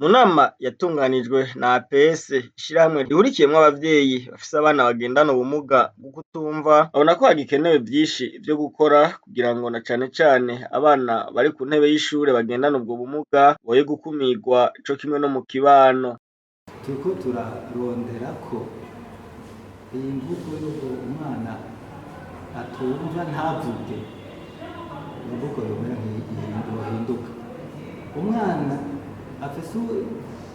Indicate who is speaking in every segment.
Speaker 1: Mu nama yatunganijwe na APS, ishirahamwe rihurikiyemwo abavyeyi bafise abana bagendana ubumuga bwo kutumva, babona ko hagikenewe vyinshi vyo gukora kugira ngo na cane cane abana bari ku ntebe y'ishure bagendana ubwo bumuga boye gukumirwa co kimwe no mu kibano.
Speaker 2: Turiko turarondera ko iyi mvugo y'uko umwana atumva ntavuge, imvugo yomera nk'ihinduka. Umwana afise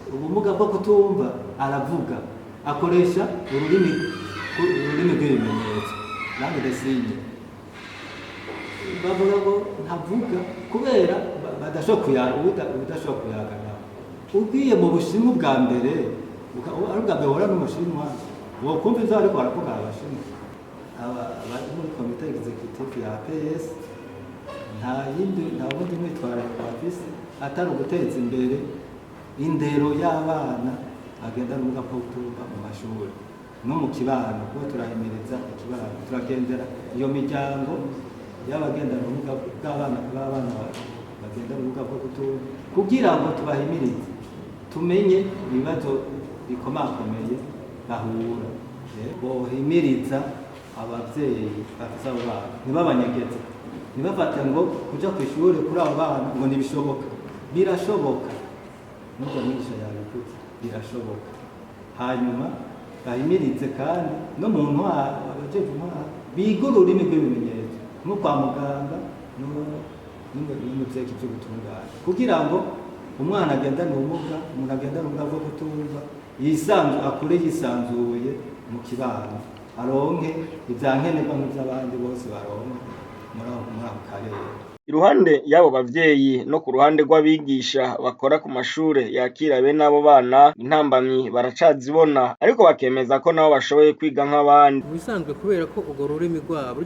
Speaker 2: ubumuga bwo kutumva aravuga, akoresha ururimi rw'ibimenyetso langue des signes. Bavuga ngo ntavuga kubera udashobora kuyaga nawe. Ugiye mu Bushinwa bwa mbere, ari ubwa mbere uhura n'Umushinwa, wokumva ivyo bariko baravuga Abashinwa. Abari muri komite executive ya APS nta wundi mwitwarariko bafise atari uguteza imbere indero y'abana bagendana ubumuga bwo kutumva mu mashuri no mu kibano, kuko turahimiriza ikibano, turagendera iyo miryango y'abagendana ubumuga bw'abana bagendana ubumuga bwo kutumva kugira ngo tubahimirize, tumenye ibibazo bikomakomeye bahura. Bohimiriza abavyeyi bafise abo bana ntibabanyegeze, ntibafate ngo kuja kw'ishure kuri abo bana ngo ntibishoboka. Birashoboka, n'urya mwigisha yabikuze, birashoboka. Hanyuma bahimirize kandi no mu ntwaro, abajejwe intwaro biga ururimi rw'ibimenyetso nko kwa muganga no mu vyeki vy'ubutungane, kugira ngo umwana agendana ubumuga, umuntu agendana ubumuga bwo kutumva akure yisanzuye mu kibano, aronke ivyankenerwa nk'ivy'abandi bose baronke muri ako karere.
Speaker 1: Iruhande y'abo bavyeyi no ku ruhande rw'abigisha bakora ku mashure yakira bene abo bana, intambamyi baracazibona ariko bakemeza ko nabo bashoboye kwiga nk'abandi.
Speaker 3: Bisanzwe kubera ko urwo rurimi rwabo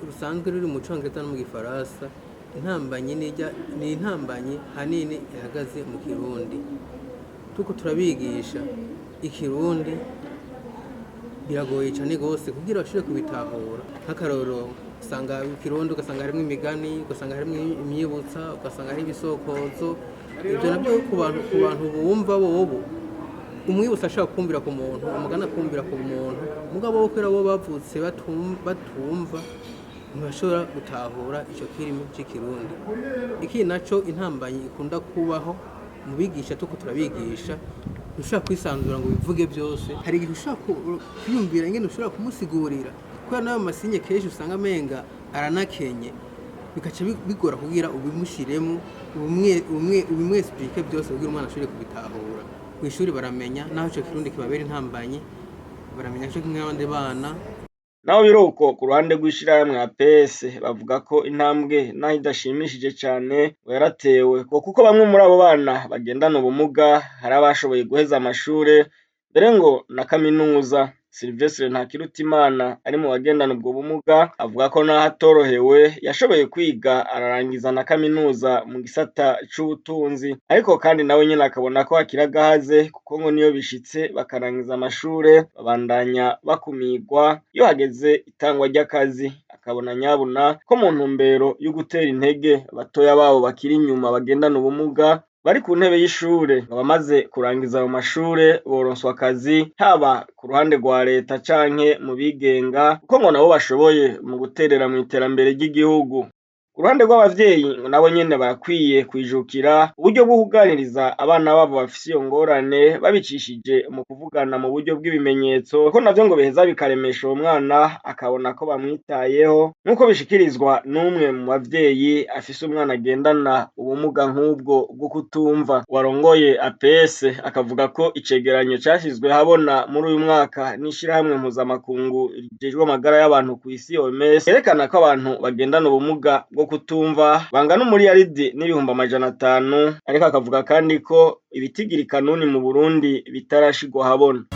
Speaker 3: rusanzwe ruri mu Congereza no mu Gifaransa, ni intambanyi hanini ihagaze mu Kirundi. Turiko turabigisha Ikirundi biragoye cane gose kugira bashobore kubitahura. Nk'akarorero usanga Ikirundi ugasanga harimwo imigani, ugasanga harimwo imyibutsa, ugasanga hari ibisokozo. Ivyo navyo ku bantu bumva bobo, umwibutsa ashobora kumvira ku muntu, umugani akumvira ku muntu, mugabo bo kubera bo bavutse batumva ntibashobora gutahura ico kirimi c'ikirundi. Iki naco intambanyi ikunda kubaho mu bigisha turiko turabigisha, ntushobora kwisanzura ngo bivuge vyose. Hari igihe ushobora kwiyumvira ingene ushobora kumusigurira, kubera nayo masinye kenshi usanga amenga aranakenye, bikaca bigora kugira ubimushiremo ubimwesplike byose kugira umwana ashobore kubitahura. Kw'ishuri baramenya naho ico kirundi kibabera intambanyi, baramenya co kimwe n'abandi bana.
Speaker 1: Naho biruko ku ruhande rw'ishirahamwe APS bavuga ko intambwe naho idashimishije cane ngo yaratewe, kuko bamwe muri abo bana bagendana ubumuga hari abashoboye guheza amashure, mbere ngo na kaminuza. Sylvestre Ntakirutimana ari mu bagendana ubwo bumuga avuga ko naho atorohewe yashoboye kwiga ararangiza na kaminuza mu gisata c'ubutunzi, ariko kandi nawe nyene akabona ko hakiri agahaze, kuko ngo niyo bishitse bakarangiza amashure babandanya bakumirwa iyo hageze itangwa ry'akazi. Akabona nyabuna ko mu ntumbero yo gutera intege batoya babo bakiri inyuma bagendana ubumuga bari ku ntebe y'ishure, abamaze kurangiza ayo mashure boronswa akazi, haba ku ruhande rwa leta canke mu bigenga, kuko ngo nabo bashoboye mu guterera mu iterambere ry'igihugu. Ku ruhande rw'abavyeyi ngo nabo nyene barakwiye kwijukira uburyo bwo kuganiriza abana babo bafise iyo ngorane, babicishije mu kuvugana mu buryo bw'ibimenyetso, ko navyo ngo biheza bikaremesha uwo mwana akabona ko bamwitayeho, nk'uko bishikirizwa n'umwe mu bavyeyi afise umwana agendana ubumuga nk'ubwo bwo kutumva. Warongoye APS akavuga ko icegeranyo cashizwe habona muri uyu mwaka n'ishirahamwe mpuzamakungu rijejwe amagara y'abantu kw'isi OMS, yerekana ko abantu bagendana ubumuga bwo kutumva bangana umuriyaridi n'ibihumbi 500, ariko akavuga kandi ko ibitigiri kanuni mu Burundi bitarashigwa habona.